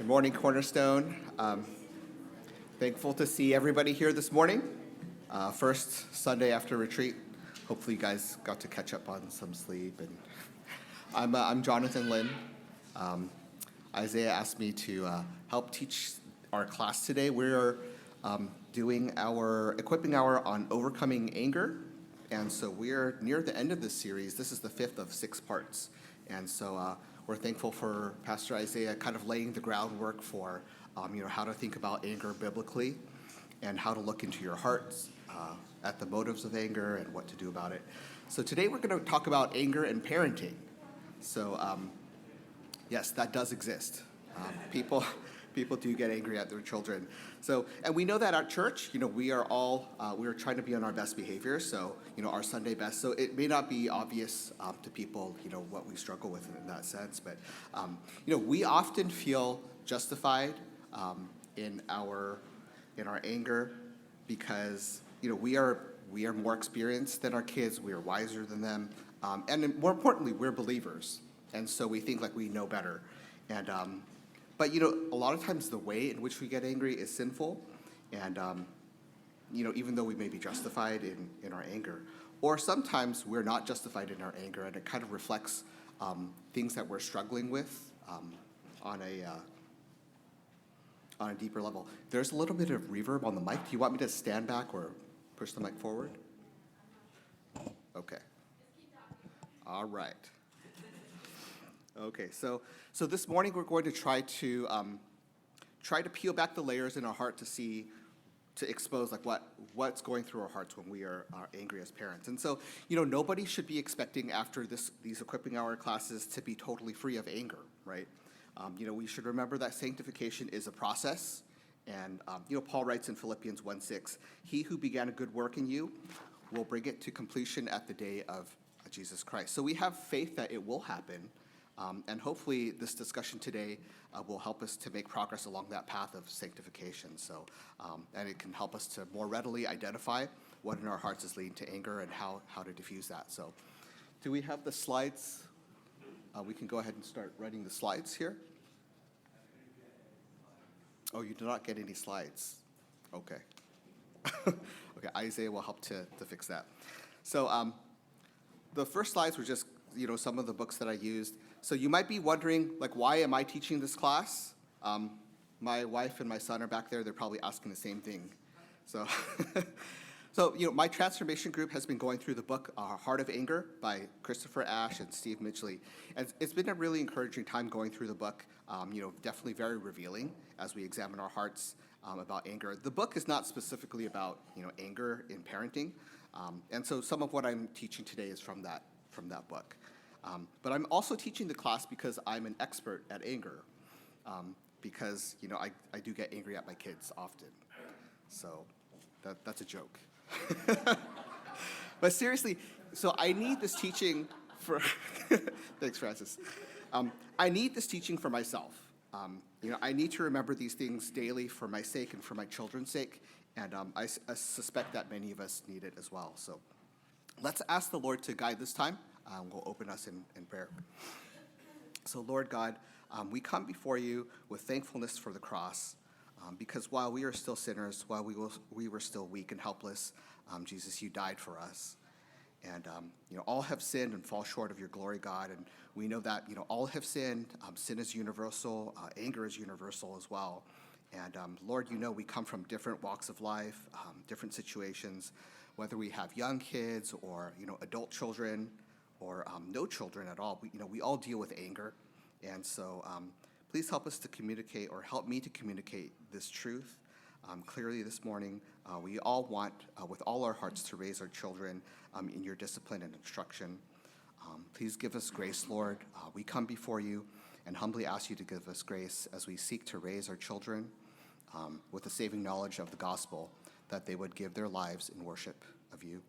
Morning, Cornerstone. Thankful to see everybody here this morning. First Sunday after retreat. Hopefully you guys got to catch up on some sleep. And I'm Jonathan Lin. Isaiah asked me to help teach our class today. We're doing our equipping hour on overcoming anger. And so we're near the end of this series. This is the fifth of 6 parts. And so we're thankful for Pastor Isaiah kind of laying the groundwork for how to think about anger biblically and how to look into your hearts at the motives of anger and what to do about it. So today we're going to talk about anger and parenting. So yes, that does exist. People do get angry at their children. So, and we know that at church, we are trying to be on our best behavior. So, our Sunday best. So it may not be obvious to people, what we struggle with in that sense. But, we often feel justified in our anger because, we are more experienced than our kids. We are wiser than them. And more importantly, we're believers. And so we think like we know better. And, but, a lot of times the way in which we get angry is sinful. And, even though we may be justified in our anger. Or sometimes we're not justified in our anger, and it kind of reflects things that we're struggling with on a deeper level. There's a little bit of reverb on the mic. Do you want me to stand back or push the mic forward? Okay. All right. Okay, so this morning we're going to try to peel back the layers in our heart to expose like what's going through our hearts when we are angry as parents. And so, nobody should be expecting after these equipping hour classes to be totally free of anger, right? We should remember that sanctification is a process. And, Paul writes in Philippians 1:6, "He who began a good work in you will bring it to completion at the day of Jesus Christ." So we have faith that it will happen. And hopefully this discussion today will help us to make progress along that path of sanctification. So, and it can help us to more readily identify what in our hearts is leading to anger and how to diffuse that. So, do we have the slides? We can go ahead and start writing the slides here. Oh, you do not get any slides. Okay. Okay, Isaiah will help to fix that. So, the first slides were just some of the books that I used. So you might be wondering, like, why am I teaching this class? My wife and my son are back there. They're probably asking the same thing. So, my transformation group has been going through the book Heart of Anger by Christopher Ash and Steve Midgley. And it's been a really encouraging time going through the book, definitely very revealing as we examine our hearts about anger. The book is not specifically about, anger in parenting. And so some of what I'm teaching today is from that book. But I'm also teaching the class because I'm an expert at anger, because, I do get angry at my kids often. So that's a joke. But seriously, so I need this teaching for, thanks, Francis. I need this teaching for myself. I need to remember these things daily for my sake and for my children's sake, and I suspect that many of us need it as well. So let's ask the Lord to guide this time. We'll open us in prayer. So, Lord God, we come before you with thankfulness for the cross, because while we are still sinners, while we were still weak and helpless, Jesus, you died for us. And, all have sinned and fall short of your glory, God. And we know that, all have sinned. Sin is universal. Anger is universal as well. And, Lord, we come from different walks of life, different situations, whether we have young kids or, adult children, or no children at all. We all deal with anger. And so please help us to communicate, or help me to communicate this truth clearly this morning. We all want, with all our hearts, to raise our children in your discipline and instruction. Please give us grace, Lord. We come before you and humbly ask you to give us grace as we seek to raise our children with the saving knowledge of the gospel, that they would give their lives in worship of you.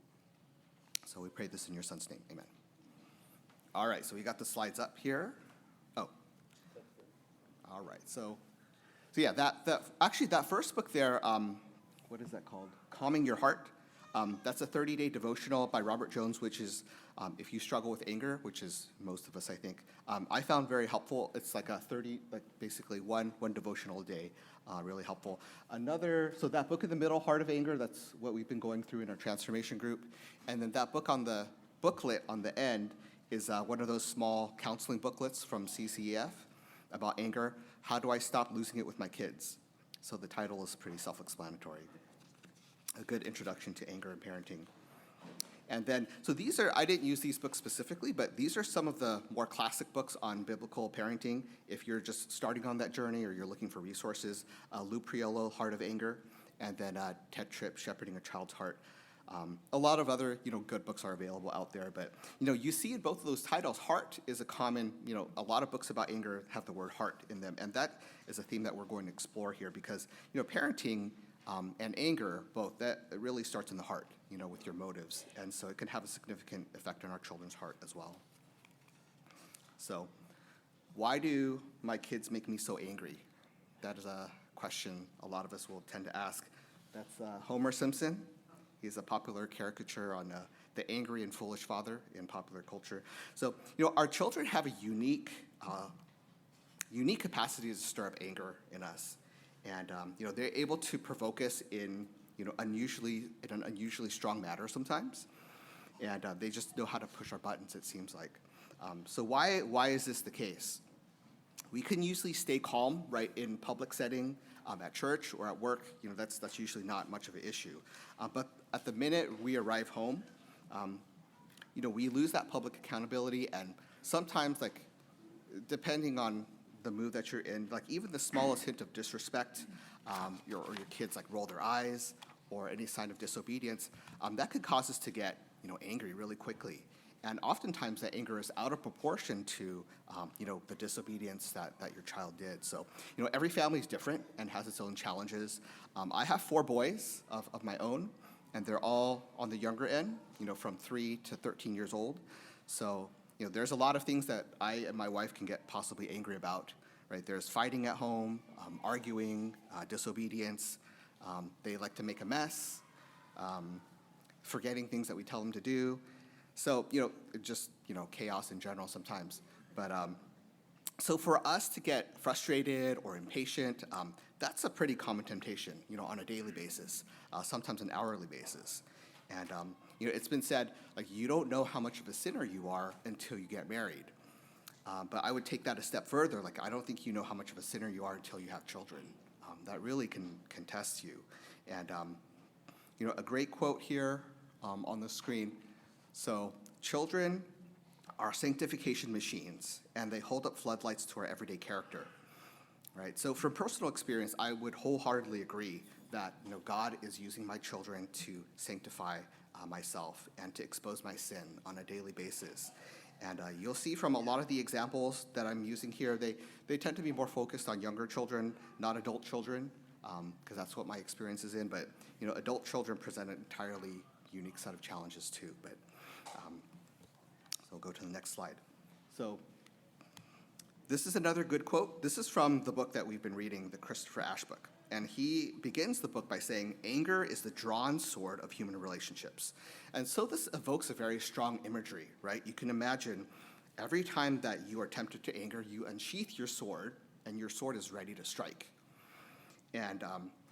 So we pray this in your son's name. Amen. All right, so we got the slides up here. Oh, all right. So yeah, that first book there, what is that called? Calming Your Heart. That's a 30-day devotional by Robert Jones, which is, if you struggle with anger, which is most of us, I think, I found very helpful. It's like basically one devotional a day, really helpful. So that book in the middle, Heart of Anger, that's what we've been going through in our transformation group. And then that book on the booklet on the end is one of those small counseling booklets from CCEF about anger. How do I stop losing it with my kids? So the title is pretty self-explanatory. A good introduction to anger and parenting. And then, so I didn't use these books specifically, but these are some of the more classic books on biblical parenting. If you're just starting on that journey or you're looking for resources, Lou Priolo, Heart of Anger, and then Ted Tripp, Shepherding a Child's Heart. A lot of other, good books are available out there, but, you see in both of those titles, heart is a common, a lot of books about anger have the word heart in them, and that is a theme that we're going to explore here because, parenting and anger, both, that it really starts in the heart, with your motives, and so it can have a significant effect on our children's heart as well. So, why do my kids make me so angry? That is a question a lot of us will tend to ask. That's Homer Simpson. He's a popular caricature on the angry and foolish father in popular culture. So, our children have a unique capacity to stir up anger in us. And, they're able to provoke us in an unusually strong manner sometimes. And they just know how to push our buttons, it seems like. So why is this the case? We can usually stay calm, right, in public setting, at church or at work. That's usually not much of an issue. But at the minute we arrive home, we lose that public accountability, and sometimes, depending on the mood that you're in, even the smallest hint of disrespect, your kids roll their eyes or any sign of disobedience, that could cause us to get angry really quickly. And oftentimes that anger is out of proportion to the disobedience that your child did. So every family is different and has its own challenges. I have 4 boys of my own, and they're all on the younger end, from 3 to 13 years old. So there's a lot of things that I and my wife can get possibly angry about, right? There's fighting at home, arguing, disobedience. They like to make a mess, forgetting things that we tell them to do. So, just, chaos in general sometimes. But so for us to get frustrated or impatient, that's a pretty common temptation, on a daily basis, sometimes an hourly basis. And, it's been said, you don't know how much of a sinner you are until you get married. But I would take that a step further. I don't think you know how much of a sinner you are until you have children. That really can test you. And, a great quote here on the screen. So, children are sanctification machines, and they hold up floodlights to our everyday character. Right? So from personal experience, I would wholeheartedly agree that God is using my children to sanctify myself and to expose my sin on a daily basis. And you'll see from a lot of the examples that I'm using here, they tend to be more focused on younger children, not adult children, because that's what my experience is in. But adult children present an entirely unique set of challenges too. But so we'll go to the next slide. So this is another good quote. This is from the book that we've been reading, the Christopher Ash book. And he begins the book by saying, anger is the drawn sword of human relationships. And so this evokes a very strong imagery, right? You can imagine every time that you are tempted to anger, you unsheath your sword, and your sword is ready to strike. And,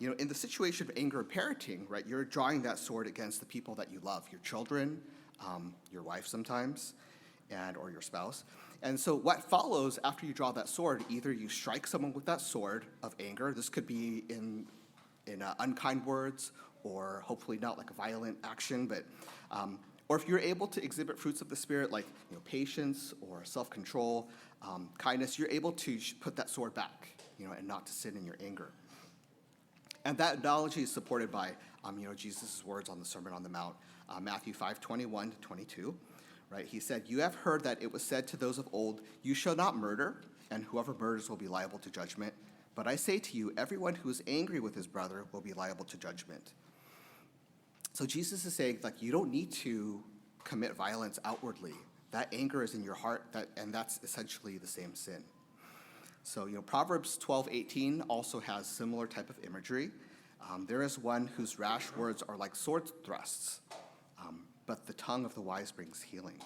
in the situation of anger and parenting, right, you're drawing that sword against the people that you love, your children, your wife sometimes, or your spouse. And so what follows after you draw that sword, either you strike someone with that sword of anger. This could be in unkind words, or hopefully not a violent action, but or if you're able to exhibit fruits of the Spirit like patience or self-control, kindness, you're able to put that sword back, and not to sin in your anger. And that analogy is supported by Jesus' words on the Sermon on the Mount, Matthew 5:21 to 22. Right? He said, you have heard that it was said to those of old, you shall not murder, and whoever murders will be liable to judgment. But I say to you, everyone who is angry with his brother will be liable to judgment. So Jesus is saying, you don't need to commit violence outwardly. That anger is in your heart, and that's essentially the same sin. So, Proverbs 12:18 also has similar type of imagery. There is one whose rash words are like sword thrusts, but the tongue of the wise brings healing.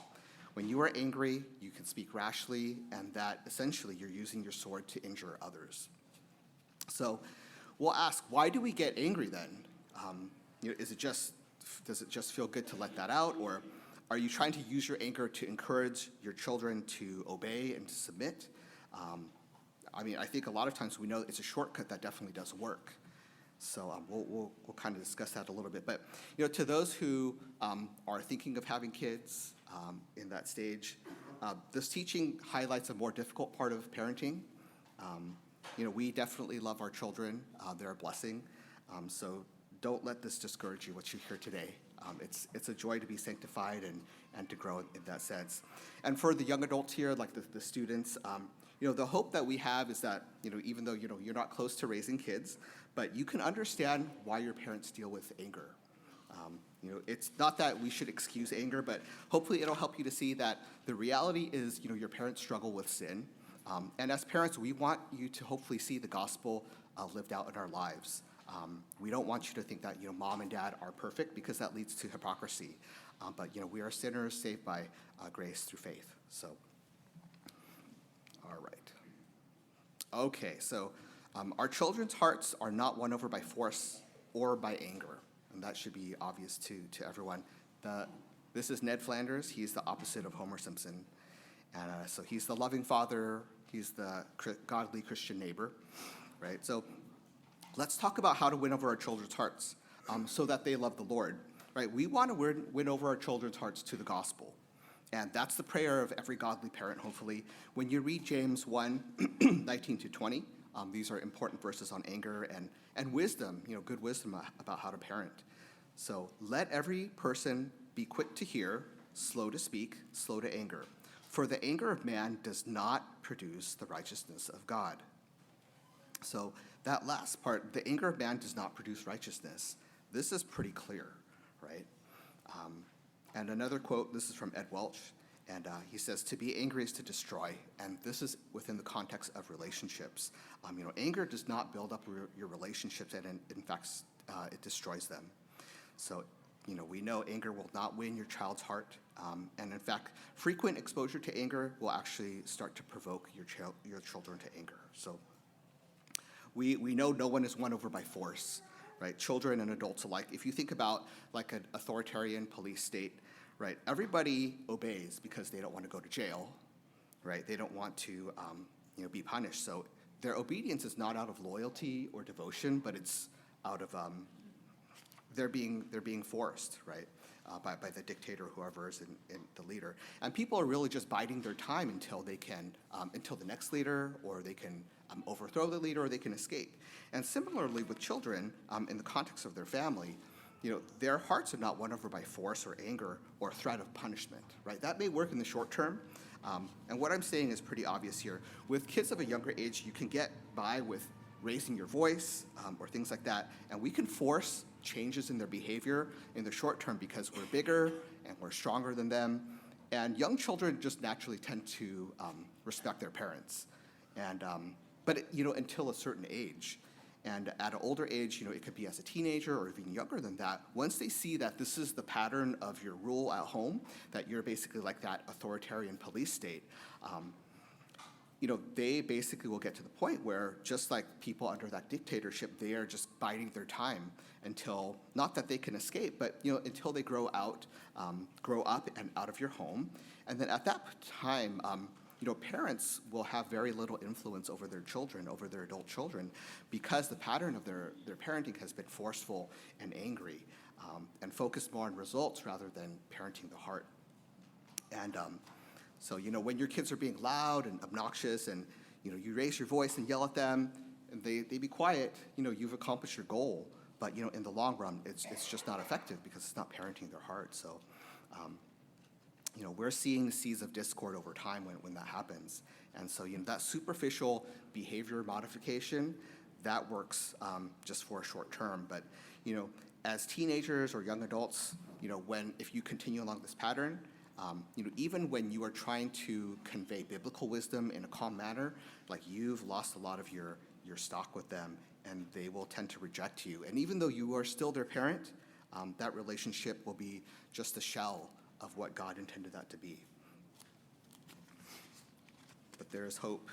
When you are angry, you can speak rashly, and that essentially you're using your sword to injure others. So we'll ask, why do we get angry then? Does it just feel good to let that out, or are you trying to use your anger to encourage your children to obey and to submit? I think a lot of times we know it's a shortcut that definitely does work. So we'll kind of discuss that a little bit. But to those who are thinking of having kids in that stage, this teaching highlights a more difficult part of parenting. We definitely love our children. They're a blessing. So don't let this discourage you, what you hear today. It's a joy to be sanctified and to grow in that sense. And for the young adults here, like the students, the hope that we have is that, even though, you're not close to raising kids, but you can understand why your parents deal with anger. It's not that we should excuse anger, but hopefully it'll help you to see that the reality is, your parents struggle with sin. And as parents, we want you to hopefully see the gospel lived out in our lives. We don't want you to think that, mom and dad are perfect, because that leads to hypocrisy. But, we are sinners saved by grace through faith. So, all right. Okay, so our children's hearts are not won over by force or by anger. And that should be obvious to everyone. This is Ned Flanders. He's the opposite of Homer Simpson. And so he's the loving father. He's the godly Christian neighbor, right? So let's talk about how to win over our children's hearts so that they love the Lord, right? We want to win over our children's hearts to the gospel. And that's the prayer of every godly parent, hopefully. When you read James 1, 19 to 20, these are important verses on anger and wisdom, good wisdom about how to parent. So let every person be quick to hear, slow to speak, slow to anger. For the anger of man does not produce the righteousness of God. So that last part, the anger of man does not produce righteousness. This is pretty clear, right? And another quote, this is from Ed Welch, and he says, to be angry is to destroy, and this is within the context of relationships. Anger does not build up your relationships, and in fact, it destroys them. So, we know anger will not win your child's heart, and in fact, frequent exposure to anger will actually start to provoke your children to anger. So, we know no one is won over by force, right? Children and adults alike. If you think about like an authoritarian police state, right? Everybody obeys because they don't want to go to jail, right? They don't want to, be punished. So their obedience is not out of loyalty or devotion, but it's out of they're being forced, right? By the dictator, whoever is in the leader. And people are really just biding their time until they can, until the next leader, or they can overthrow the leader, or they can escape. And similarly with children, in the context of their family, their hearts are not won over by force or anger or threat of punishment, right? That may work in the short term. And what I'm saying is pretty obvious here. With kids of a younger age, you can get by with raising your voice or things like that, and we can force changes in their behavior in the short term because we're bigger and we're stronger than them. And young children just naturally tend to respect their parents, and but until a certain age. And at an older age, it could be as a teenager or even younger than that. Once they see that this is the pattern of your rule at home, that you're basically like that authoritarian police state, they basically will get to the point where, just like people under that dictatorship, they are just biding their time until, not that they can escape, but until they grow up and out of your home. And then at that time, parents will have very little influence over their children, over their adult children, because the pattern of their parenting has been forceful and angry, and focused more on results rather than parenting the heart. And so, when your kids are being loud and obnoxious and, you raise your voice and yell at them and they be quiet, you've accomplished your goal. But, in the long run, it's just not effective because it's not parenting their heart. So, we're seeing seeds of discord over time when that happens. And so, that superficial behavior modification, that works just for a short term. But, as teenagers or young adults, if you continue along this pattern, even when you are trying to convey biblical wisdom in a calm manner, like you've lost a lot of your your stock with them, and they will tend to reject you. And even though you are still their parent, that relationship will be just a shell of what God intended that to be. But there is hope.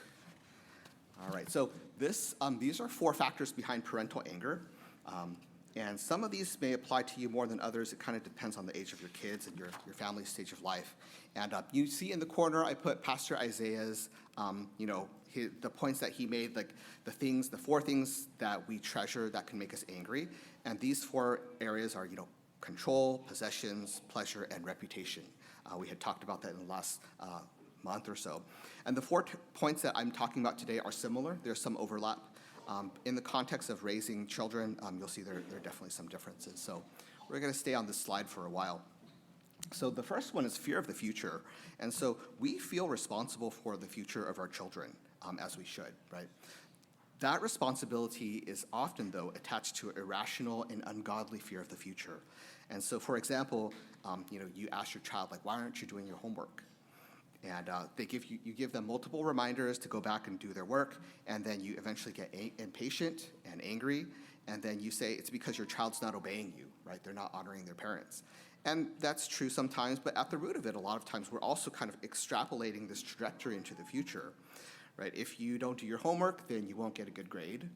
All right, so these are 4 factors behind parental anger. And some of these may apply to you more than others. It kind of depends on the age of your kids and your family's stage of life. And you see in the corner, I put Pastor Isaiah's, the points that he made, like the 4 things that we treasure that can make us angry. And these 4 areas are, control, possessions, pleasure, and reputation. We had talked about that in the last month or so. And the 4 points that I'm talking about today are similar. There's some overlap. In the context of raising children, you'll see there are definitely some differences. So we're going to stay on this slide for a while. So the first one is fear of the future. And so we feel responsible for the future of our children, as we should, right? That responsibility is often, though, attached to irrational and ungodly fear of the future. And so, for example, you ask your child, like, why aren't you doing your homework? And you give them multiple reminders to go back and do their work, and then you eventually get impatient and angry, and then you say it's because your child's not obeying you, right? They're not honoring their parents. And that's true sometimes, but at the root of it, a lot of times we're also kind of extrapolating this trajectory into the future, right? If you don't do your homework, then you won't get a good grade,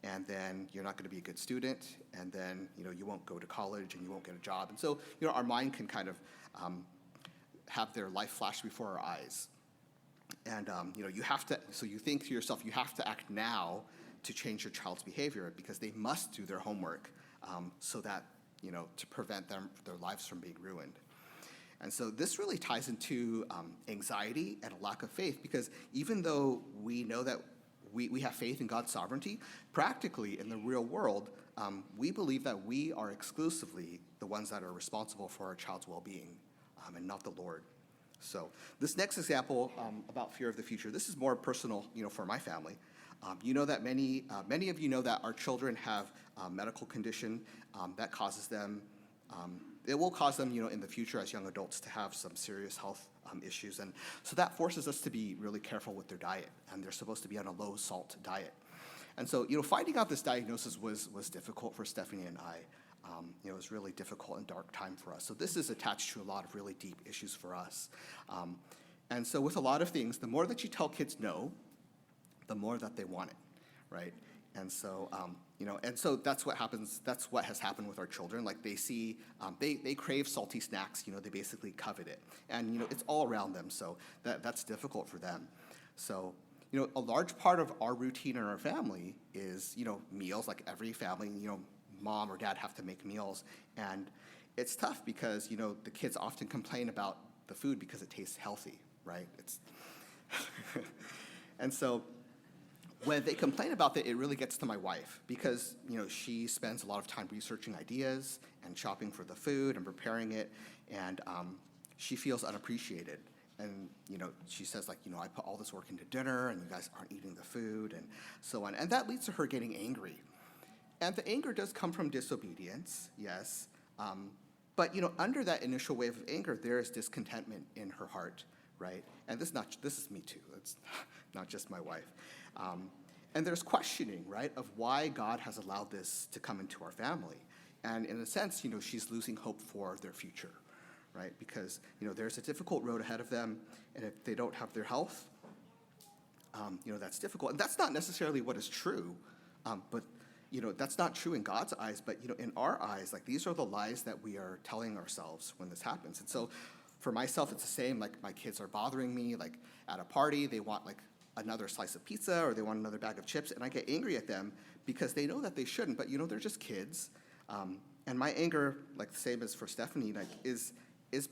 and then you're not going to be a good student, and then you won't go to college, and you won't get a job. And so our mind can kind of have their life flash before our eyes. And, you have to, so you think to yourself, you have to act now to change your child's behavior because they must do their homework so that, to prevent their lives from being ruined. And so this really ties into anxiety and a lack of faith, because even though we know that we have faith in God's sovereignty, practically in the real world, we believe that we are exclusively the ones that are responsible for our child's well-being. And not the Lord. So this next example about fear of the future, this is more personal, for my family. That many of you know that our children have a medical condition that causes them, it will cause them, in the future as young adults to have some serious health issues. And so that forces us to be really careful with their diet, and they're supposed to be on a low salt diet. And so, finding out this diagnosis was difficult for Stephanie and I. It was really difficult and dark time for us. So this is attached to a lot of really deep issues for us. And so with a lot of things, the more that you tell kids no, the more that they want it, right? And so, and so that's what happens. That's what has happened with our children. Like they see, they crave salty snacks. They basically covet it, and it's all around them. So that's difficult for them. So. A large part of our routine in our family is, meals. Like every family, mom or dad have to make meals, and it's tough because the kids often complain about the food because it tastes healthy, right? And so when they complain about that, it really gets to my wife because she spends a lot of time researching ideas and shopping for the food and preparing it, and she feels unappreciated. And, she says, like, I put all this work into dinner and you guys aren't eating the food and so on. And that leads to her getting angry. And the anger does come from disobedience, yes. But, under that initial wave of anger, there is discontentment in her heart, right? And this is me too. It's not just my wife. And there's questioning, right, of why God has allowed this to come into our family. And in a sense, she's losing hope for their future. Right? Because, there's a difficult road ahead of them, and if they don't have their health, that's difficult. And that's not necessarily what is true, but, that's not true in God's eyes, but, in our eyes, like, these are the lies that we are telling ourselves when this happens. And so, for myself, it's the same. Like, my kids are bothering me, like, at a party, they want, like, another slice of pizza, or they want another bag of chips, and I get angry at them because they know that they shouldn't, but, they're just kids. And my anger, like, the same as for Stephanie, like, is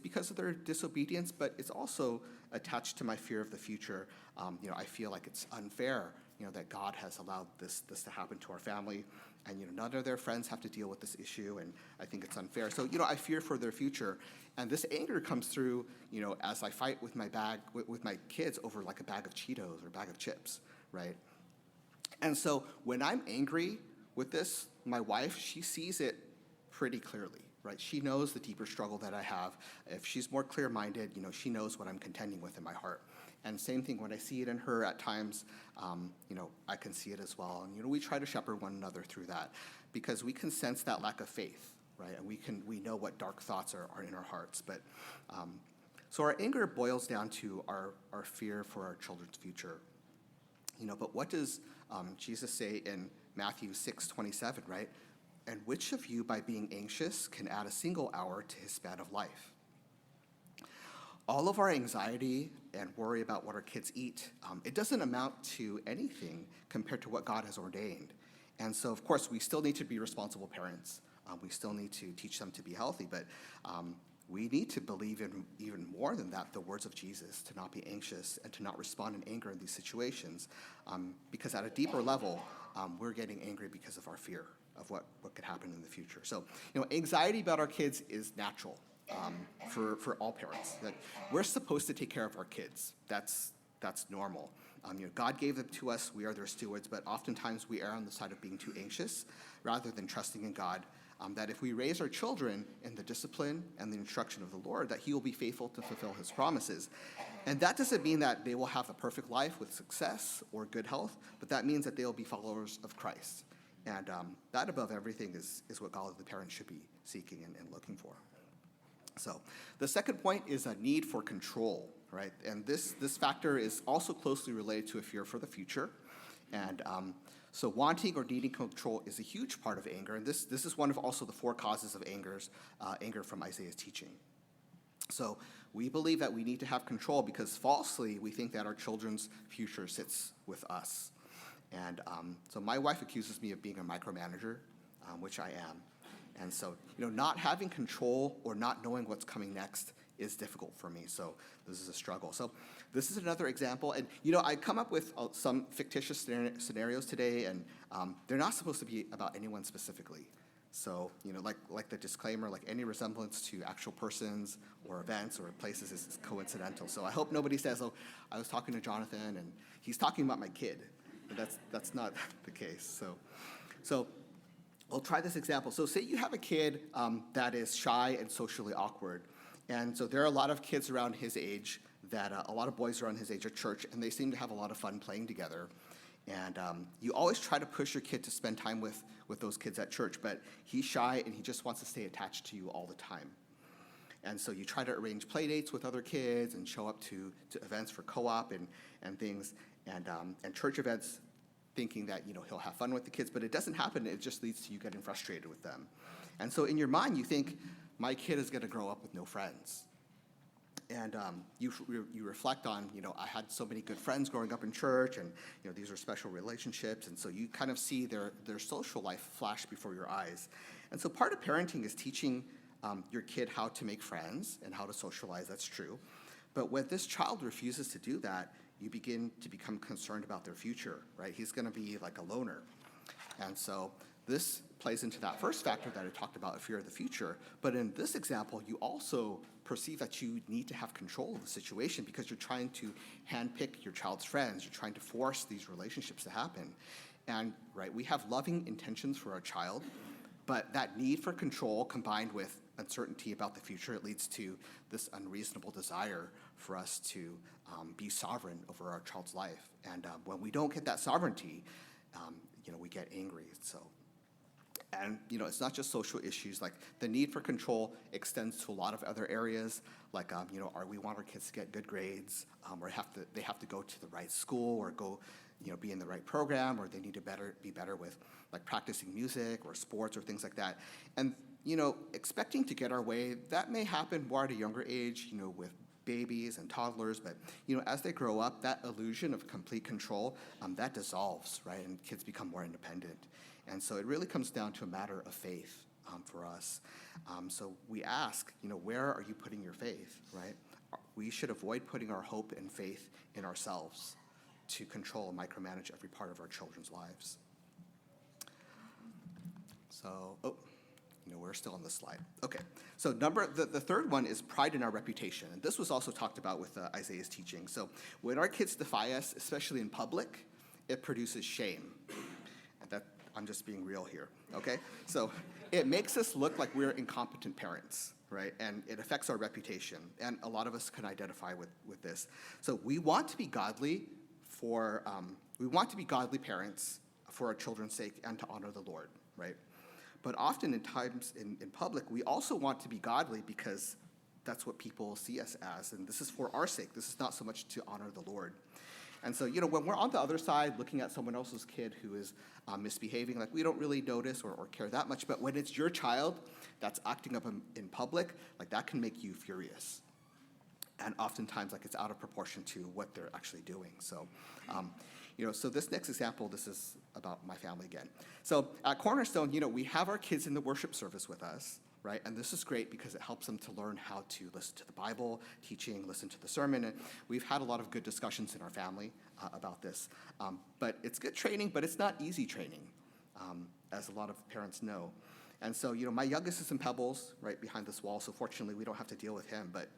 because of their disobedience, but it's also attached to my fear of the future. I feel like it's unfair, that God has allowed this to happen to our family, and none of their friends have to deal with this issue, and I think it's unfair. So I fear for their future, and this anger comes through, as I fight with my kids over like a bag of Cheetos or a bag of chips, right? And so when I'm angry with this, my wife, she sees it pretty clearly. Right? She knows the deeper struggle that I have. If she's more clear-minded, she knows what I'm contending with in my heart. And same thing, when I see it in her at times, I can see it as well. And, we try to shepherd one another through that because we can sense that lack of faith, right? And we know what dark thoughts are in our hearts. But so our anger boils down to our fear for our children's future. But what does Jesus say in Matthew 6:27, right? And which of you, by being anxious, can add a single hour to his span of life? All of our anxiety and worry about what our kids eat, it doesn't amount to anything compared to what God has ordained. And so, of course, we still need to be responsible parents. We still need to teach them to be healthy, but we need to believe in even more than that, the words of Jesus, to not be anxious and to not respond in anger in these situations. Because at a deeper level, we're getting angry because of our fear of what could happen in the future. So, anxiety about our kids is natural for all parents. That we're supposed to take care of our kids. That's normal. God gave them to us. We are their stewards, but oftentimes we err on the side of being too anxious rather than trusting in God. That if we raise our children in the discipline and the instruction of the Lord, that he will be faithful to fulfill his promises. And that doesn't mean that they will have a perfect life with success or good health, but that means that they will be followers of Christ. And that above everything is what godly parents should be seeking and looking for. So the second point is a need for control, right? And this factor is also closely related to a fear for the future. And so wanting or needing control is a huge part of anger. And this is one of also the 4 causes of anger from Isaiah's teaching. So we believe that we need to have control because falsely we think that our children's future sits with us. And so my wife accuses me of being a micromanager, which I am. And so, not having control or not knowing what's coming next is difficult for me. So this is a struggle. So this is another example. And, I come up with some fictitious scenarios today, and they're not supposed to be about anyone specifically. So, like the disclaimer, like any resemblance to actual persons or events or places is coincidental. So I hope nobody says, oh, I was talking to Jonathan and he's talking about my kid. But that's not the case. So I'll try this example. So say you have a kid that is shy and socially awkward. And so there are a lot of kids around his age, a lot of boys around his age at church, and they seem to have a lot of fun playing together. And you always try to push your kid to spend time with those kids at church, but he's shy and he just wants to stay attached to you all the time. And so you try to arrange play dates with other kids and show up to events for co-op and things, and church events, thinking that he'll have fun with the kids, but it doesn't happen. It just leads to you getting frustrated with them. And so in your mind, you think, my kid is going to grow up with no friends. And you reflect on, I had so many good friends growing up in church, and these are special relationships, and so you kind of see their social life flash before your eyes. And so part of parenting is teaching your kid how to make friends and how to socialize. That's true. But when this child refuses to do that, you begin to become concerned about their future, right? He's going to be like a loner. And so this plays into that first factor that I talked about, a fear of the future. But in this example, you also perceive that you need to have control of the situation because you're trying to handpick your child's friends. You're trying to force these relationships to happen. And, right, we have loving intentions for our child, but that need for control combined with uncertainty about the future, it leads to this unreasonable desire for us to be sovereign over our child's life. And when we don't get that sovereignty, we get angry. And it's not just social issues. Like the need for control extends to a lot of other areas. Like we want our kids to get good grades, or they have to go to the right school, or go be in the right program, or they need to be better with like practicing music or sports or things like that. And expecting to get our way, that may happen more at a younger age, with babies and toddlers, but as they grow up, that illusion of complete control, that dissolves, right? And kids become more independent. And so it really comes down to a matter of faith for us. So we ask, where are you putting your faith, right? We should avoid putting our hope and faith in ourselves to control and micromanage every part of our children's lives. So, we're still on this slide. Okay, so the third one is pride in our reputation. And this was also talked about with Isaiah's teaching. So when our kids defy us, especially in public, it produces shame. And I'm just being real here, okay? So it makes us look like we're incompetent parents, right? And it affects our reputation. And a lot of us can identify with this. So we want to be godly we want to be godly parents for our children's sake and to honor the Lord, right? But often in times in public, we also want to be godly because that's what people see us as. And this is for our sake. This is not so much to honor the Lord. And so, when we're on the other side looking at someone else's kid who is misbehaving, like we don't really notice or care that much. But when it's your child that's acting up in public, like that can make you furious. And oftentimes, like it's out of proportion to what they're actually doing. So, so this next example, this is about my family again. So at Cornerstone, we have our kids in the worship service with us, right? And this is great because it helps them to learn how to listen to the Bible, teaching, listen to the sermon. And we've had a lot of good discussions in our family about this. But it's good training, but it's not easy training, as a lot of parents know. And so, my youngest is in Pebbles, right behind this wall, so fortunately we don't have to deal with him. But,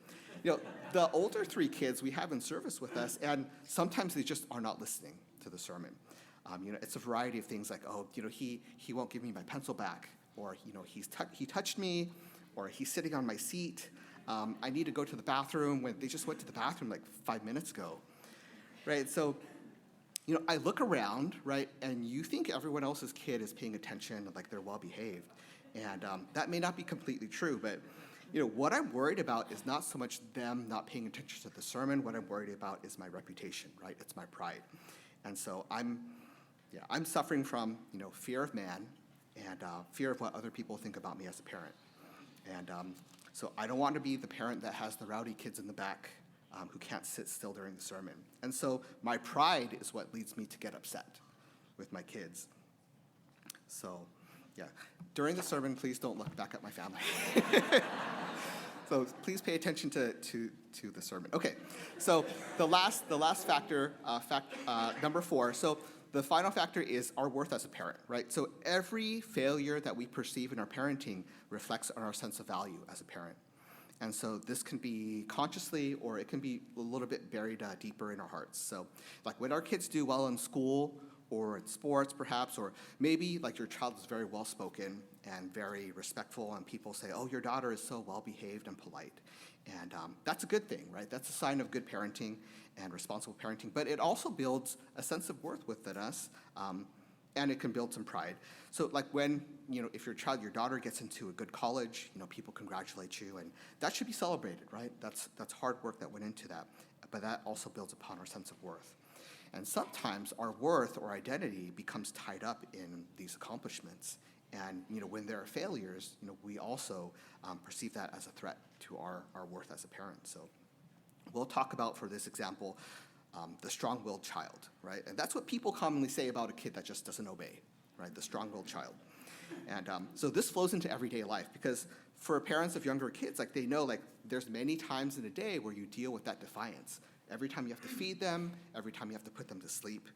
the older 3 kids we have in service with us, and sometimes they just are not listening to the sermon. It's a variety of things like, he won't give me my pencil back, or, he touched me, or he's sitting on my seat. I need to go to the bathroom when they just went to the bathroom like 5 minutes ago, right? So, I look around, right, and you think everyone else's kid is paying attention, like they're well-behaved. And that may not be completely true, but, what I'm worried about is not so much them not paying attention to the sermon. What I'm worried about is my reputation, right? It's my pride. And so I'm suffering from, fear of man and fear of what other people think about me as a parent. And so I don't want to be the parent that has the rowdy kids in the back who can't sit still during the sermon. And so my pride is what leads me to get upset with my kids. So, during the sermon, please don't look back at my family. So please pay attention to the sermon. Okay, so the last factor, number 4. So the final factor is our worth as a parent, right? So every failure that we perceive in our parenting reflects on our sense of value as a parent. And so this can be consciously, or it can be a little bit buried deeper in our hearts. So like when our kids do well in school or in sports perhaps, or maybe like your child is very well-spoken and very respectful, and people say, oh, your daughter is so well-behaved and polite. And that's a good thing, right? That's a sign of good parenting and responsible parenting. But it also builds a sense of worth within us, and it can build some pride. So like when, if your daughter gets into a good college, people congratulate you, and that should be celebrated, right? That's hard work that went into that, but that also builds upon our sense of worth. And sometimes our worth or identity becomes tied up in these accomplishments. And, when there are failures, we also perceive that as a threat to our worth as a parent. So we'll talk about, for this example, the strong-willed child, right? And that's what people commonly say about a kid that just doesn't obey, right? The strong-willed child. And so this flows into everyday life, because for parents of younger kids, like they know, like there's many times in a day where you deal with that defiance. Every time you have to feed them, every time you have to put them to sleep.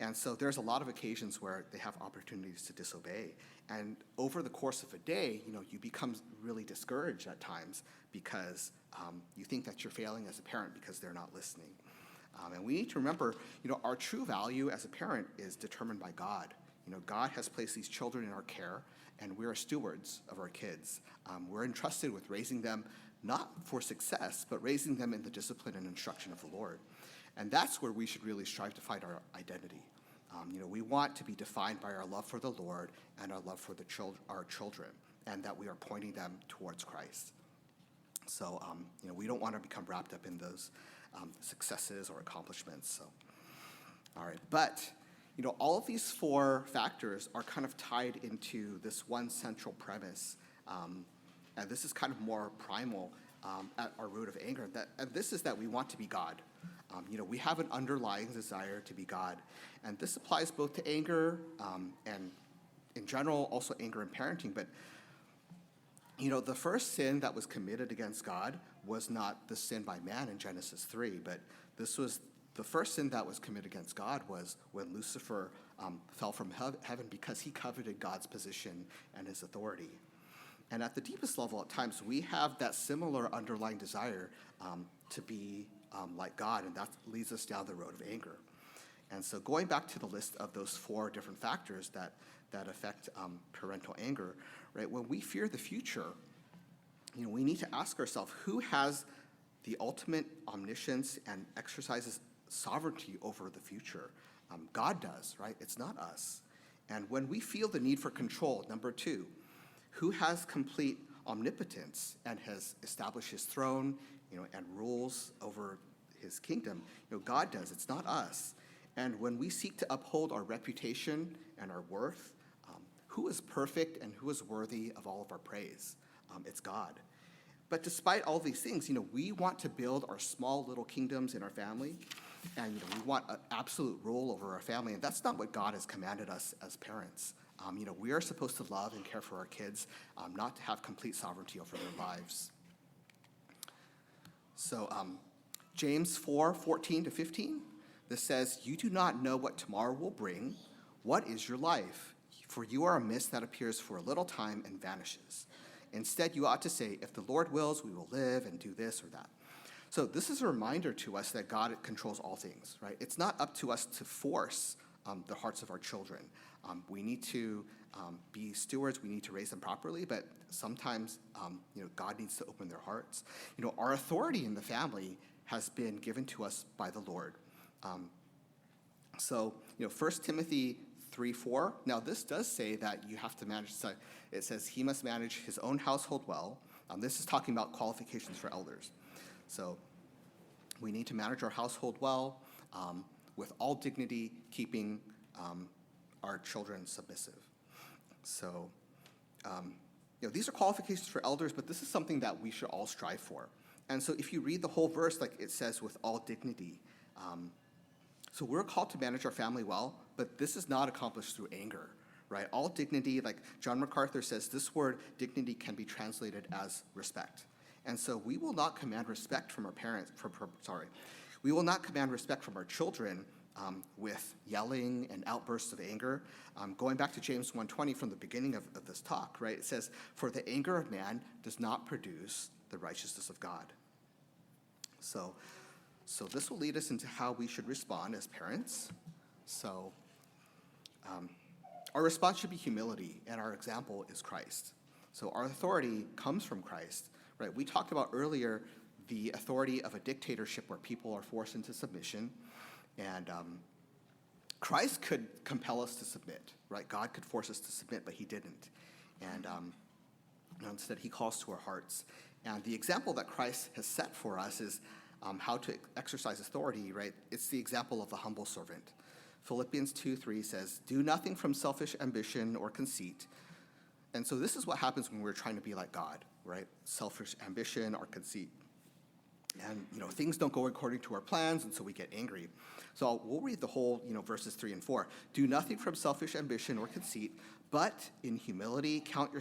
And so there's a lot of occasions where they have opportunities to disobey. And over the course of a day, you become really discouraged at times because you think that you're failing as a parent because they're not listening. And we need to remember, our true value as a parent is determined by God. God has placed these children in our care, and we're stewards of our kids. We're entrusted with raising them not for success, but raising them in the discipline and instruction of the Lord. And that's where we should really strive to find our identity. We want to be defined by our love for the Lord and our love for our children, and that we are pointing them towards Christ. So, we don't want to become wrapped up in those successes or accomplishments. So, all right, but all of these 4 factors are kind of tied into this one central premise. And this is kind of more primal at our root of anger. And this is that we want to be God. We have an underlying desire to be God. And this applies both to anger and in general, also anger in parenting. But, the first sin that was committed against God was not the sin by man in Genesis 3, but this was the first sin that was committed against God was when Lucifer fell from heaven because he coveted God's position and his authority. And at the deepest level, at times, we have that similar underlying desire to be like God, and that leads us down the road of anger. And so going back to the list of those 4 different factors that affect parental anger, right? When we fear the future, we need to ask ourselves, who has the ultimate omniscience and exercises sovereignty over the future? God does, right? It's not us. And when we feel the need for control, number two, who has complete omnipotence and has established his throne, and rules over his kingdom? God does. It's not us. And when we seek to uphold our reputation and our worth, who is perfect and who is worthy of all of our praise? It's God. But despite all these things, we want to build our small little kingdoms in our family, and we want an absolute rule over our family, and that's not what God has commanded us as parents. We are supposed to love and care for our kids, not to have complete sovereignty over their lives. So James 4:14-15, this says, "You do not know what tomorrow will bring. What is your life? For you are a mist that appears for a little time and vanishes. Instead, you ought to say, if the Lord wills, we will live and do this or that." So this is a reminder to us that God controls all things, right? It's not up to us to force the hearts of our children. We need to be stewards. We need to raise them properly, but sometimes, God needs to open their hearts. Our authority in the family has been given to us by the Lord. So 1 Timothy 3:4. Now, this does say that you have to manage. So it says he must manage his own household well. This is talking about qualifications for elders. So we need to manage our household well, with all dignity, keeping our children submissive. So, these are qualifications for elders, but this is something that we should all strive for. And so if you read the whole verse, like it says, with all dignity. So we're called to manage our family well, but this is not accomplished through anger, right? All dignity, like John MacArthur says, this word dignity can be translated as respect. And so we will not command respect from our parents, we will not command respect from our children with yelling and outbursts of anger. Going back to James 1:20 from the beginning of this talk, right? It says, "For the anger of man does not produce the righteousness of God." So this will lead us into how we should respond as parents. So our response should be humility, and our example is Christ. So our authority comes from Christ, right? We talked about earlier the authority of a dictatorship where people are forced into submission, and Christ could compel us to submit, right? God could force us to submit, but he didn't. And instead, he calls to our hearts. And the example that Christ has set for us is how to exercise authority, right? It's the example of the humble servant. Philippians 2:3 says, "Do nothing from selfish ambition or conceit." And so this is what happens when we're trying to be like God, right? Selfish ambition or conceit. And, things don't go according to our plans, and so we get angry. So we'll read the whole, verses 3 and 4. "Do nothing from selfish ambition or conceit, but in humility count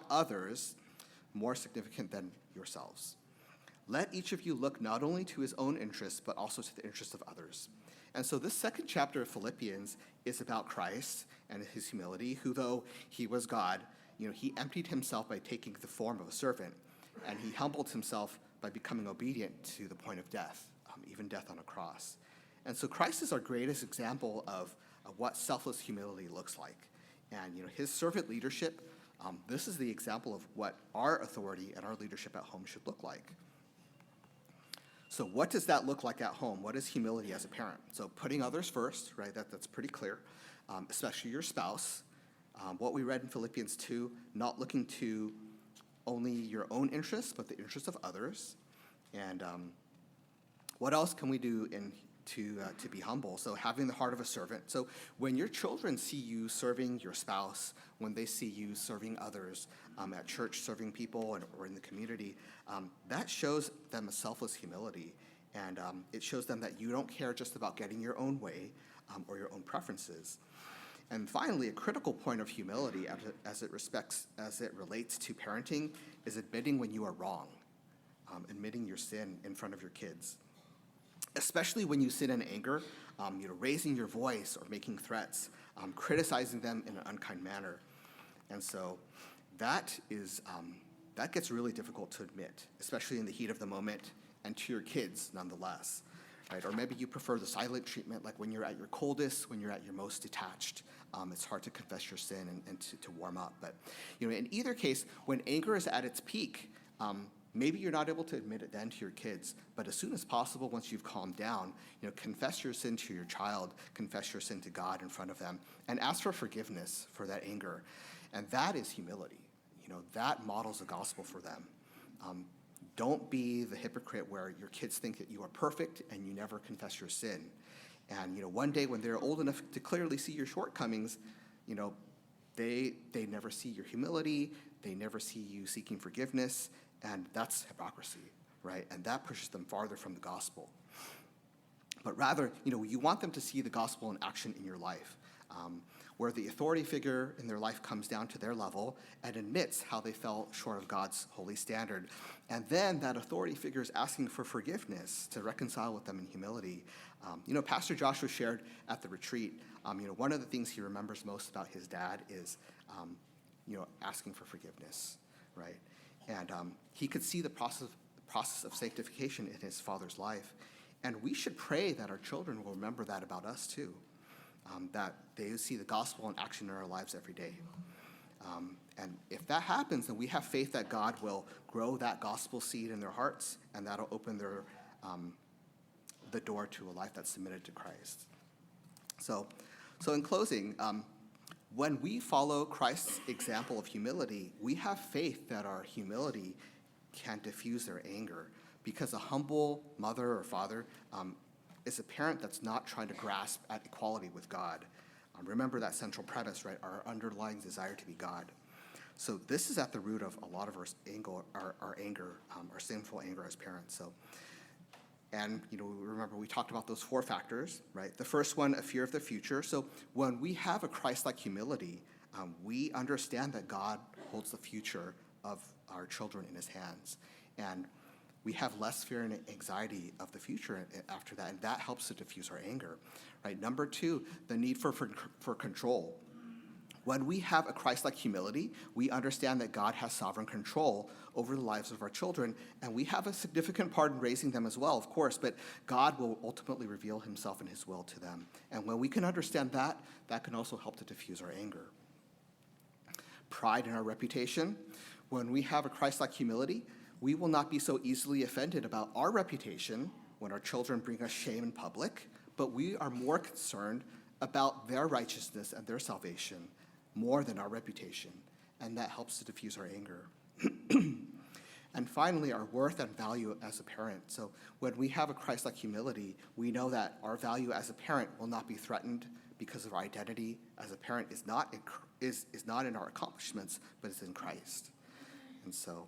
others more significant than yourselves. Let each of you look not only to his own interests, but also to the interests of others." And so this second chapter of Philippians is about Christ and his humility, who, though he was God, he emptied himself by taking the form of a servant, and he humbled himself by becoming obedient to the point of death, even death on a cross. And so Christ is our greatest example of what selfless humility looks like. And his servant leadership, this is the example of what our authority and our leadership at home should look like. So what does that look like at home? What is humility as a parent? So putting others first, right? That's pretty clear, especially your spouse. What we read in Philippians 2, not looking to only your own interests, but the interests of others. And what else can we do to be humble? So having the heart of a servant. So when your children see you serving your spouse, when they see you serving others at church, serving people or in the community, that shows them a selfless humility. And it shows them that you don't care just about getting your own way or your own preferences. And finally, a critical point of humility as it relates to parenting is admitting when you are wrong, admitting your sin in front of your kids. Especially when you sin in anger, raising your voice or making threats, criticizing them in an unkind manner. And so that gets really difficult to admit, especially in the heat of the moment, and to your kids nonetheless. right? Or maybe you prefer the silent treatment, like when you're at your coldest, when you're at your most detached. It's hard to confess your sin and to warm up. But in either case, when anger is at its peak, maybe you're not able to admit it then to your kids, but as soon as possible, once you've calmed down, confess your sin to your child, confess your sin to God in front of them, and ask for forgiveness for that anger. And that is humility. That models the gospel for them. Don't be the hypocrite where your kids think that you are perfect and you never confess your sin. And one day when they're old enough to clearly see your shortcomings, they never see your humility, they never see you seeking forgiveness, and that's hypocrisy, right? And that pushes them farther from the gospel. But rather, you want them to see the gospel in action in your life, where the authority figure in their life comes down to their level and admits how they fell short of God's holy standard. And then that authority figure is asking for forgiveness to reconcile with them in humility. Pastor Joshua shared at the retreat, one of the things he remembers most about his dad is, asking for forgiveness, right? And he could see the process of sanctification in his father's life. And we should pray that our children will remember that about us too, that they see the gospel in action in our lives every day. And if that happens, then we have faith that God will grow that gospel seed in their hearts, and that'll open the door to a life that's submitted to Christ. So in closing, when we follow Christ's example of humility, we have faith that our humility can diffuse their anger, because a humble mother or father is a parent that's not trying to grasp at equality with God. Remember that central premise, right? Our underlying desire to be God. So this is at the root of a lot of our anger, our sinful anger as parents. And remember, we talked about those 4 factors, right? The first one, a fear of the future. So when we have a Christ-like humility, we understand that God holds the future of our children in his hands. And we have less fear and anxiety of the future after that, and that helps to diffuse our anger, right? Number 2, the need for control. When we have a Christ-like humility, we understand that God has sovereign control over the lives of our children, and we have a significant part in raising them as well, of course, but God will ultimately reveal himself and his will to them. And when we can understand that, that can also help to diffuse our anger. Pride in our reputation. When we have a Christ-like humility, we will not be so easily offended about our reputation when our children bring us shame in public, but we are more concerned about their righteousness and their salvation more than our reputation, and that helps to diffuse our anger. And finally, our worth and value as a parent. So when we have a Christ-like humility, we know that our value as a parent will not be threatened because of our identity as a parent is not in our accomplishments, but is in Christ. And so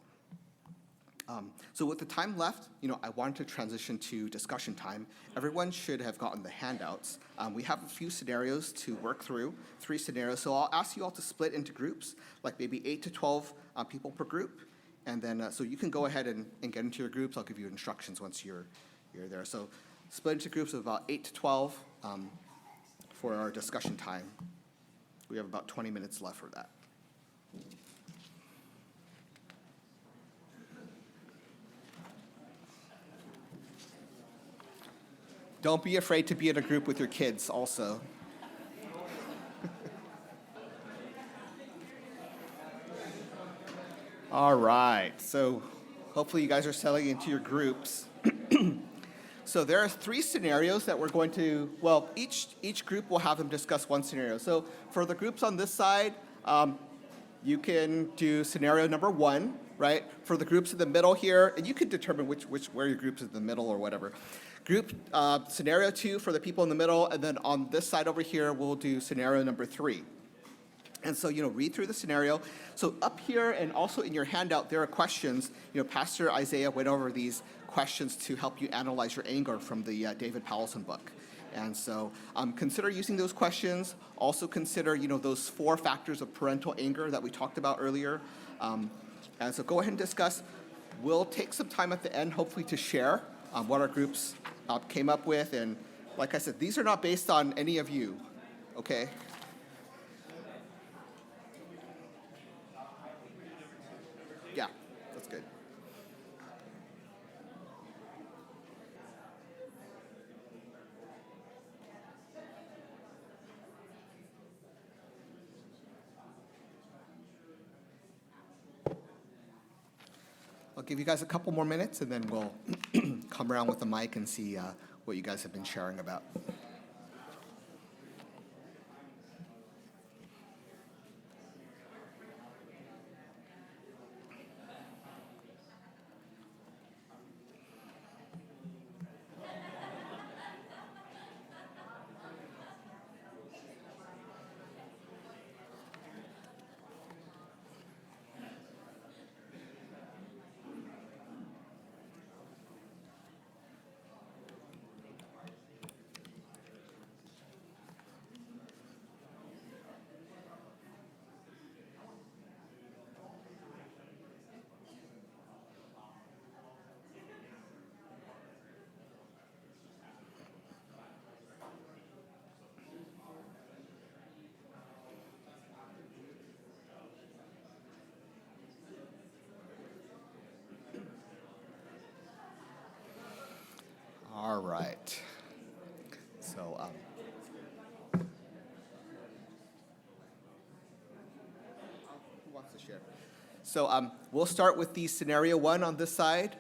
with the time left, I wanted to transition to discussion time. Everyone should have gotten the handouts. We have a few scenarios to work through, 3 scenarios. So I'll ask you all to split into groups, like maybe 8 to 12 people per group. And then, so you can go ahead and get into your groups. I'll give you instructions once you're there. So split into groups of about 8 to 12 for our discussion time. We have about 20 minutes left for that. Don't be afraid to be in a group with your kids also. All right, so hopefully you guys are settling into your groups. So there are 3 scenarios that we're going to, each group will have them discuss 1 scenario. So for the groups on this side, you can do scenario number 1, right? For the groups in the middle here, and you can determine where your group's in the middle or whatever. Group scenario 2 for the people in the middle, and then on this side over here, we'll do scenario number 3. And so, read through the scenario. So up here and also in your handout, there are questions. Pastor Isaiah went over these questions to help you analyze your anger from the David Powelson book. And so consider using those questions. Also consider, those 4 factors of parental anger that we talked about earlier. And so go ahead and discuss. We'll take some time at the end, hopefully, to share what our groups came up with. And like I said, these are not based on any of you, okay? Yeah, that's good. I'll give you guys a couple more minutes, and then we'll come around with the mic and see what you guys have been sharing about. All right. So, who wants to share? So, we'll start with the scenario one on this side.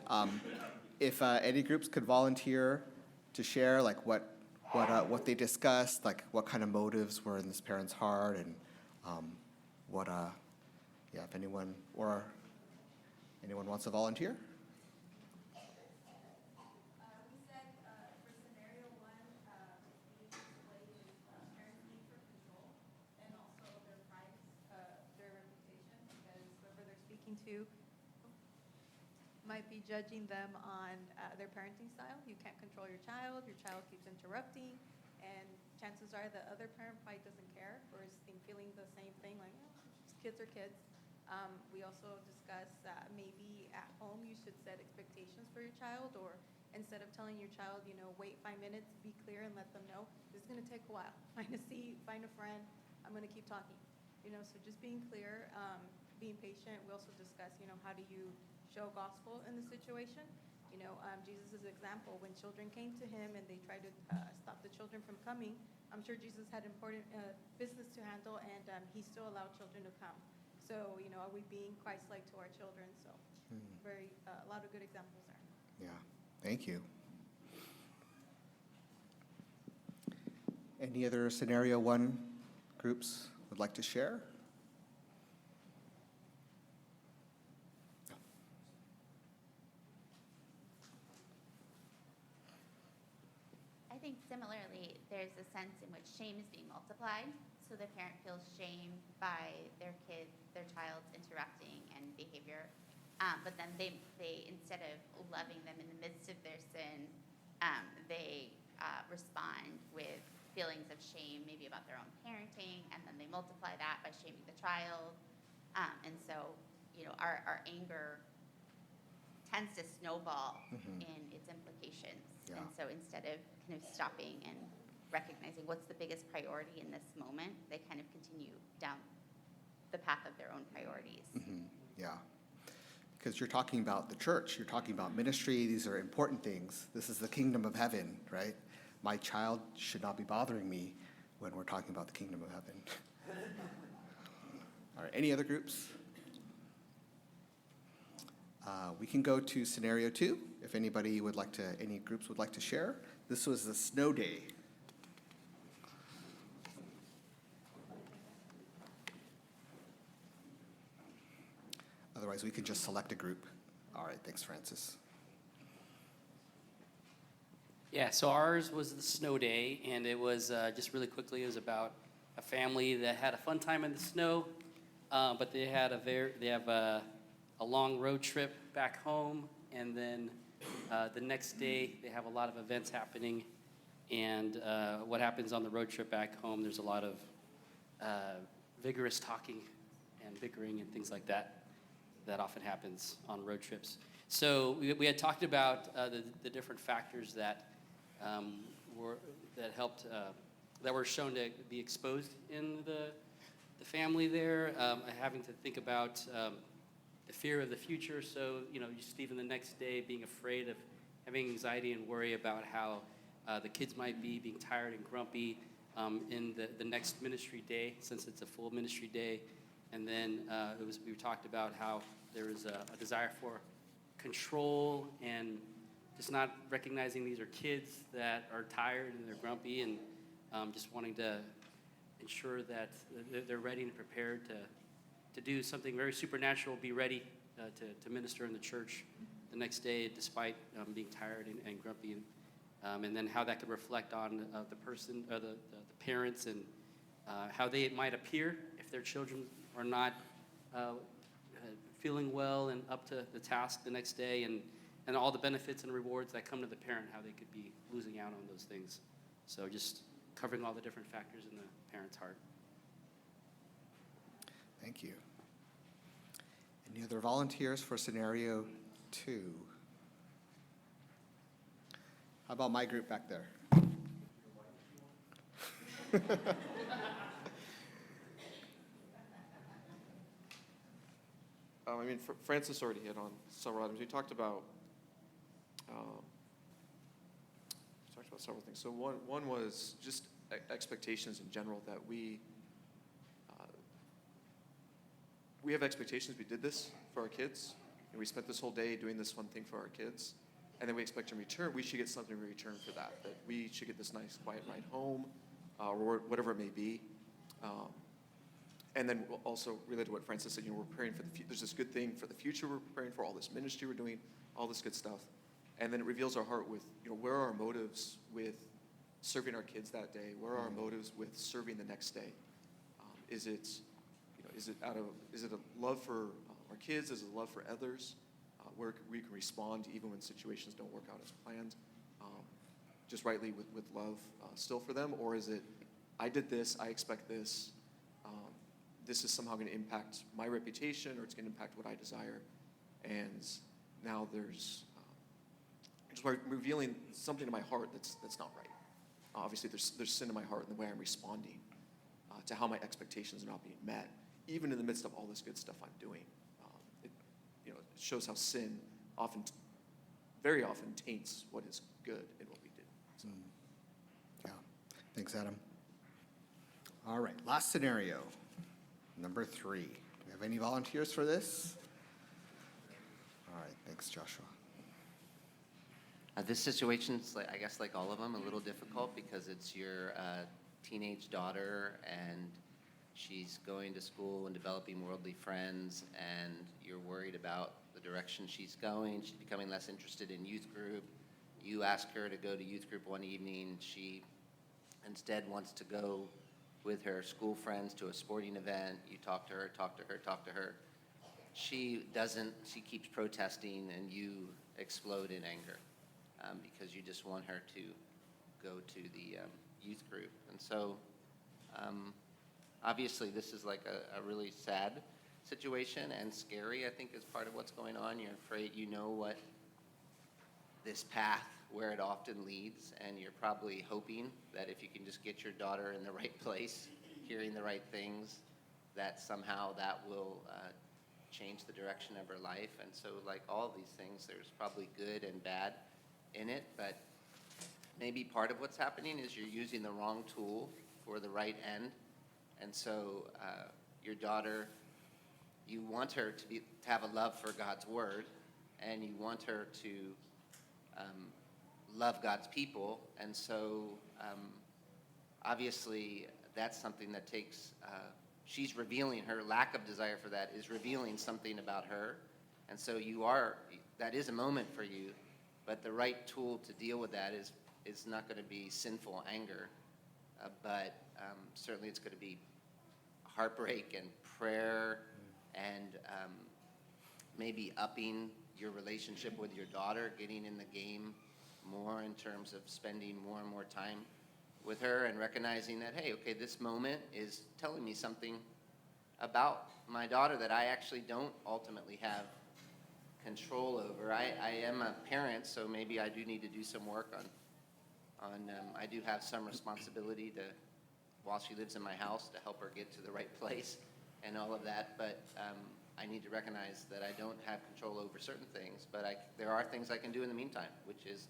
If any groups could volunteer to share, like what they discussed, like what kind of motives were in this parent's heart, and if anyone wants to volunteer. To might be judging them on their parenting style. You can't control your child keeps interrupting, and chances are the other parent probably doesn't care or is feeling the same thing, like, kids are kids. We also discuss maybe at home you should set expectations for your child, or instead of telling your child, wait 5 minutes, be clear and let them know this is going to take a while. Find a seat, find a friend, I'm going to keep talking. So just being clear, being patient. We also discuss, how do you show gospel in the situation? Jesus' example, when children came to him and they tried to stop the children from coming, I'm sure Jesus had important business to handle, and he still allowed children to come. So, are we being Christ-like to our children? So, a lot of good examples there. Yeah, thank you. Any other scenario one groups would like to share? I think similarly, there's a sense in which shame is being multiplied. So the parent feels shame by their child's interrupting and behavior. But then they instead of loving them in the midst of their sin, they respond with feelings of shame, maybe about their own parenting, and then they multiply that by shaming the child. And so, our anger tends to snowball in its implications. Yeah. And so instead of kind of stopping and recognizing what's the biggest priority in this moment, they kind of continue down the path of their own priorities. Yeah. Because you're talking about the church, you're talking about ministry, these are important things. This is the kingdom of heaven, right? My child should not be bothering me when we're talking about the kingdom of heaven. All right, any other groups? We can go to scenario 2, if any groups would like to share. This was the snow day. Otherwise, we can just select a group. All right, thanks, Francis. Yeah, so ours was the snow day, and it was just really quickly. It was about a family that had a fun time in the snow, but they have a long road trip back home, and then the next day they have a lot of events happening. And what happens on the road trip back home? There's a lot of vigorous talking and bickering and things like that. That often happens on road trips. So we had talked about the different factors that were shown to be exposed in the family there, having to think about the fear of the future. So just even the next day being afraid of having anxiety and worry about how the kids might be being tired and grumpy in the next ministry day, since it's a full ministry day. And then we talked about how there was a desire for control and just not recognizing these are kids that are tired and they're grumpy, and just wanting to ensure that they're ready and prepared to do something very supernatural, be ready to minister in the church the next day despite being tired and grumpy, and then how that could reflect on the person or the parents, and how they might appear if their children are not feeling well and up to the task the next day, and all the benefits and rewards that come to the parent, how they could be losing out on those things. So just covering all the different factors in the parent's heart. Thank you. Any other volunteers for scenario 2? How about my group back there? I mean, Francis already hit on several items. We talked about several things. So one was just expectations in general, that we have expectations. We did this for our kids, and we spent this whole day doing this fun thing for our kids, and then we expect in return we should get something in return for that. That we should get this nice quiet ride home, or whatever it may be. And then also related to what Francis said, we're preparing for the future. There's this good thing for the future we're preparing for, all this ministry we're doing, all this good stuff. And then it reveals our heart with, where are our motives with serving our kids that day? Where are our motives with serving the next day? Is it a love for our kids? Is it a love for others? Where we can respond even when situations don't work out as planned, just rightly with love still for them? Or is it, I did this, I expect this, this is somehow going to impact my reputation, or it's going to impact what I desire, and now there's just revealing something in my heart that's not right. Obviously, there's sin in my heart in the way I'm responding to how my expectations are not being met, even in the midst of all this good stuff I'm doing. It shows how sin very often taints what is good in what we do. So. Yeah. Thanks, Adam. All right, last scenario, number 3. Do we have any volunteers for this? All right, thanks, Joshua. This situation's, I guess, like all of them, a little difficult because it's your teenage daughter, and she's going to school and developing worldly friends, and you're worried about the direction she's going. She's becoming less interested in youth group. You ask her to go to youth group one evening. She instead wants to go with her school friends to a sporting event. You talk to her. She doesn't. She keeps protesting, and you explode in anger. Because you just want her to go to the youth group. And so, obviously, this is like a really sad situation and scary, I think, is part of what's going on. You're afraid what this path, where it often leads, and you're probably hoping that if you can just get your daughter in the right place, hearing the right things, that somehow that will change the direction of her life. And so, like all these things, there's probably good and bad in it, but maybe part of what's happening is you're using the wrong tool for the right end. And so your daughter, you want her to have a love for God's word, and you want her to love God's people. And so obviously that's something that takes, she's revealing, her lack of desire for that is revealing something about her. And so that is a moment for you. But the right tool to deal with that is not going to be sinful anger, but certainly it's going to be heartbreak and prayer, and maybe upping your relationship with your daughter, getting in the game more in terms of spending more and more time with her, and recognizing that, hey, okay, this moment is telling me something about my daughter that I actually don't ultimately have control over. I am a parent, so maybe I do need to do some work on I do have some responsibility while she lives in my house, to help her get to the right place and all of that, but I need to recognize that I don't have control over certain things, but there are things I can do in the meantime, which is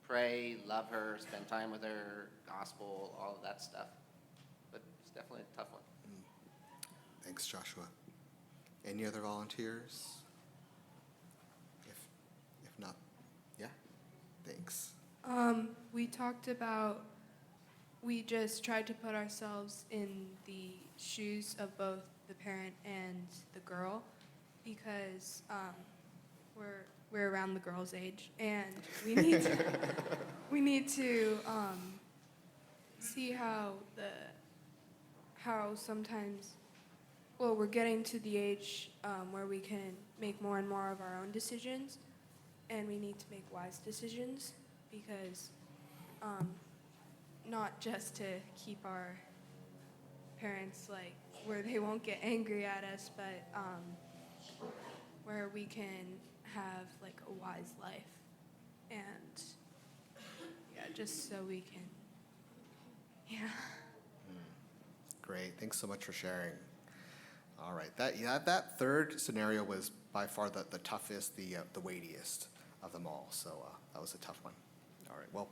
pray, love her, spend time with her, gospel, all of that stuff. But it's definitely a tough one. Thanks, Joshua. Any other volunteers? Thanks. We talked about, we just tried to put ourselves in the shoes of both the parent and the girl because we're around the girl's age and we need to see how sometimes, well, we're getting to the age where we can make more and more of our own decisions, and we need to make wise decisions because not just to keep our parents like where they won't get angry at us, but where we can have like a wise life, and yeah, just so we can, yeah. Great. Thanks so much for sharing. All right. That third scenario was by far the toughest, the weightiest of them all. So that was a tough one. All right. Well,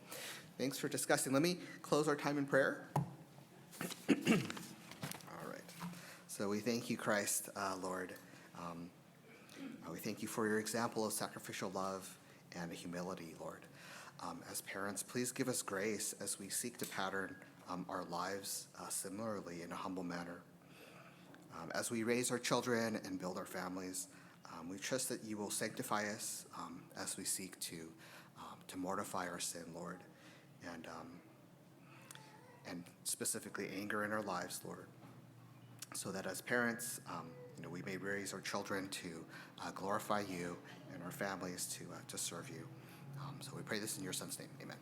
thanks for discussing. Let me close our time in prayer. All right. So we thank you, Christ, Lord. We thank you for your example of sacrificial love and humility, Lord. As parents, please give us grace as we seek to pattern our lives similarly in a humble manner. As we raise our children and build our families, we trust that you will sanctify us as we seek to mortify our sin, Lord, and specifically anger in our lives, Lord, so that as parents, we may raise our children to glorify you and our families to serve you. So we pray this in your Son's name. Amen.